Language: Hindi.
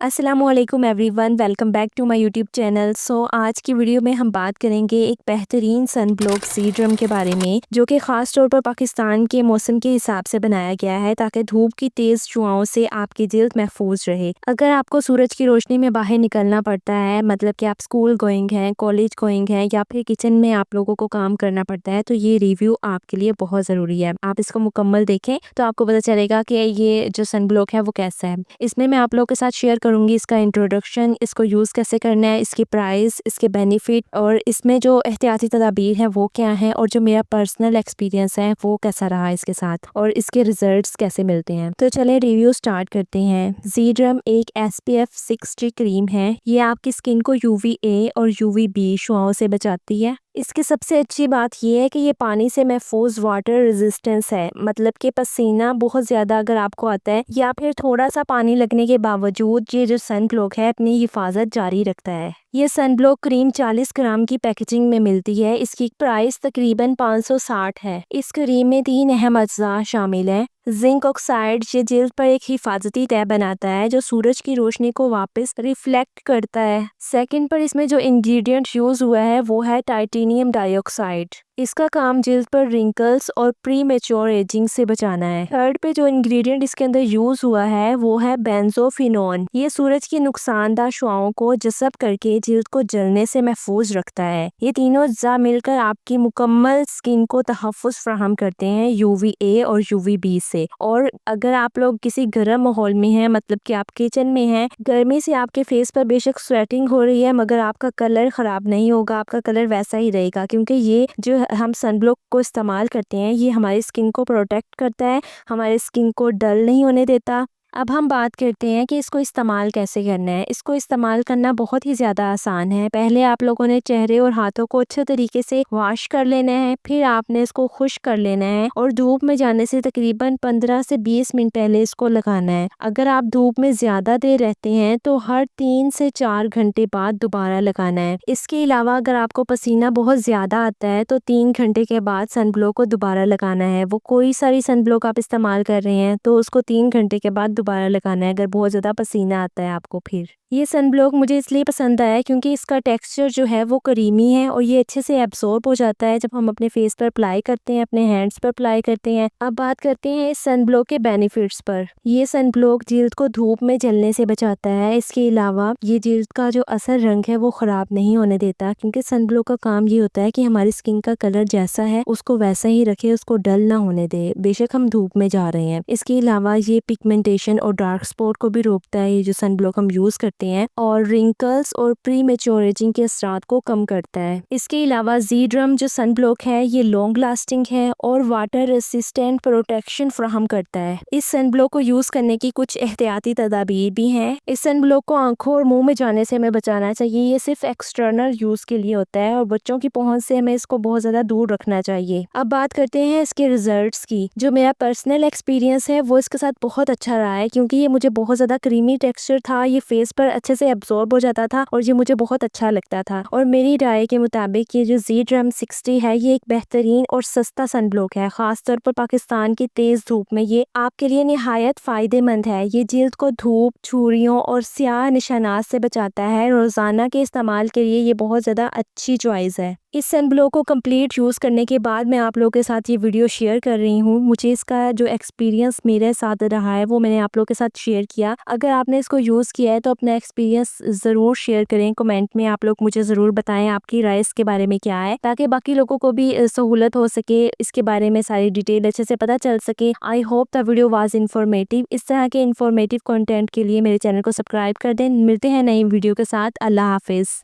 अस्सलामुअलैकुम everyone, welcome back to my YouTube channel. आज की वीडियो में हम बात करेंगे एक बेहतरीन सन ब्लॉक सीरम के बारे में, जो कि ख़ास तौर पर पाकिस्तान के मौसम के हिसाब से बनाया गया है ताकि धूप की तेज़ जुआओं से आपकी जिल्द महफूज रहे। अगर आपको सूरज की रोशनी में बाहर निकलना पड़ता है, मतलब कि आप स्कूल गोइंग हैं, कॉलेज गोइंग हैं या फिर किचन में आप लोगों को काम करना पड़ता है, तो ये रिव्यू आपके लिए बहुत ज़रूरी है। आप इसको मुकम्मल देखें तो आपको पता चलेगा कि ये जो सन ब्लॉक है वो कैसा है। इसमें मैं आप लोगों के साथ शेयर करूंगी इसका इंट्रोडक्शन, इसको यूज़ कैसे करना है, इसकी प्राइस, इसके बेनिफिट और इसमें जो एहतियाती तदाबीर हैं वो क्या हैं, और जो मेरा पर्सनल एक्सपीरियंस है वो कैसा रहा इसके साथ, और इसके रिजल्ट्स कैसे मिलते हैं। तो चलें रिव्यू स्टार्ट करते हैं। सीरम एक SPF 60 क्रीम है। ये आपकी स्किन को UVA और UVB शुआओं से बचाती है। इसकी सबसे अच्छी बात यह है कि ये पानी से महफूज वाटर रेजिस्टेंस है, मतलब कि पसीना बहुत ज़्यादा अगर आपको आता है या फिर थोड़ा सा पानी लगने के बावजूद ये जो सन ब्लॉक है अपनी हिफाजत जारी रखता है। ये सन ब्लॉक क्रीम 40 ग्राम की पैकेजिंग में मिलती है। इसकी प्राइस तकरीबन 560 है। इस क्रीम में 3 अहम अज्जा शामिल हैं। जिंक ऑक्साइड ये जिल्द पर एक हिफाजती तह बनाता है जो सूरज की रोशनी को वापस रिफ्लेक्ट करता है। सेकंड पर इसमें जो इंग्रेडिएंट यूज हुआ है वो है टाइटेनियम डाइऑक्साइड। इसका काम जिल्द पर रिंकल्स और प्री मेच्योर एजिंग से बचाना है। थर्ड पे जो इंग्रेडिएंट इसके अंदर यूज हुआ है वो है बेंजोफिनोन। ये सूरज की नुकसानदा शुआओं को जज़ब करके जिल्द को जलने से महफूज रखता है। ये तीनों अज्जा मिलकर आपकी मुकम्मल स्किन को तहफ़्फ़ुज़ फराहम करते हैं UVA और UVB से। और अगर आप लोग किसी गर्म माहौल में हैं, मतलब कि आप किचन में हैं, गर्मी से आपके फेस पर बेशक स्वेटिंग हो रही है मगर आपका कलर ख़राब नहीं होगा, आपका कलर वैसा ही रहेगा, क्योंकि ये जो हम सन ब्लॉक को इस्तेमाल करते हैं ये हमारी स्किन को प्रोटेक्ट करता है, हमारी स्किन को डल नहीं होने देता। अब हम बात करते हैं कि इसको इस्तेमाल कैसे करना है। इसको इस्तेमाल करना बहुत ही ज़्यादा आसान है। पहले आप लोगों ने चेहरे और हाथों को अच्छे तरीके से वॉश कर लेना है, फिर आपने इसको खुश कर लेना है और धूप में जाने से तकरीबन 15 से 20 मिनट पहले इसको लगाना है। अगर आप धूप में ज़्यादा देर रहते हैं तो हर 3 से 4 घंटे बाद दोबारा लगाना है। इसके अलावा अगर आपको पसीना बहुत ज़्यादा आता है तो 3 घंटे के बाद सन ब्लॉक को दोबारा लगाना है। वो कोई सारी सन ब्लॉक आप इस्तेमाल कर रहे हैं तो उसको 3 घंटे के बाद दोबारा लगाना है अगर बहुत ज़्यादा पसीना आता है आपको। फिर ये सन ब्लॉक मुझे इसलिए पसंद आया क्योंकि इसका टेक्सचर जो है वो करीमी है और ये अच्छे से एब्सॉर्ब हो जाता है जब हम अपने फेस पर अप्लाई करते हैं, अपने हैंड्स पर अप्लाई करते हैं। अब बात करते हैं इस सन ब्लॉक के बेनिफिट्स पर। ये सन ब्लॉक जिल्द को धूप में जलने से बचाता है। इसके अलावा ये जिल्द का जो असर रंग है वो ख़राब नहीं होने देता, क्योंकि सन ब्लॉक का काम ये होता है कि हमारी स्किन का कलर जैसा है उसको वैसा ही रखे, उसको डल ना होने दे बेशक हम धूप में जा रहे हैं। इसके अलावा ये पिगमेंटेशन और डार्क स्पॉट को भी रोकता है, ये जो सन ब्लॉक हम यूज़ करते हैं, और रिंकल्स और प्री मेच्योर एजिंग के असरात को कम करता है। इसके अलावा सीरम जो सन ब्लॉक है ये लॉन्ग लास्टिंग है और वाटर रेसिस्टेंट प्रोटेक्शन फ्राहम करता है। इस सन ब्लॉक को यूज़ करने की कुछ एहतियाती तदाबीर भी हैं। इस सन ब्लॉक को आंखों और मुंह में जाने से हमें बचाना चाहिए। ये सिर्फ एक्सटर्नल यूज़ के लिए होता है और बच्चों की पहुंच से हमें इसको बहुत ज़्यादा दूर रखना चाहिए। अब बात करते हैं इसके रिजल्ट्स की। जो मेरा पर्सनल एक्सपीरियंस है वो इसके साथ बहुत अच्छा रहा है, क्योंकि ये मुझे बहुत ज़्यादा क्रीमी टेक्सचर था, ये फेस पर अच्छे से एब्जॉर्ब हो जाता था और ये मुझे बहुत अच्छा लगता था। और मेरी राय के मुताबिक ये जो सीरम 60 है ये एक बेहतरीन और सस्ता सन ब्लॉक है। खासतौर पर पाकिस्तान की तेज़ धूप में ये आपके लिए निहायत फ़ायदेमंद है। ये जिल्द को धूप, छुरियों और स्याह निशानात से बचाता है। रोज़ाना के इस्तेमाल के लिए ये बहुत ज़्यादा अच्छी चॉइस है। इस सन ब्लॉक को कंप्लीट यूज़ करने के बाद मैं आप लोगों के साथ ये वीडियो शेयर कर रही हूँ। मुझे इसका जो एक्सपीरियंस मेरे साथ रहा है वो मैंने आप लोगों के साथ शेयर किया। अगर आपने इसको यूज़ किया है तो अपना एक्सपीरियंस ज़रूर शेयर करें। कमेंट में आप लोग मुझे ज़रूर बताएं आपकी राय इसके बारे में क्या है, ताकि बाकी लोगों को भी सहूलत हो सके, इसके बारे में सारी डिटेल अच्छे से पता चल सके। I hope the video was informative. इस तरह के इन्फॉर्मेटिव कंटेंट के लिए मेरे चैनल को सब्सक्राइब कर दें। मिलते हैं नई वीडियो के साथ। अल्लाह हाफिज़।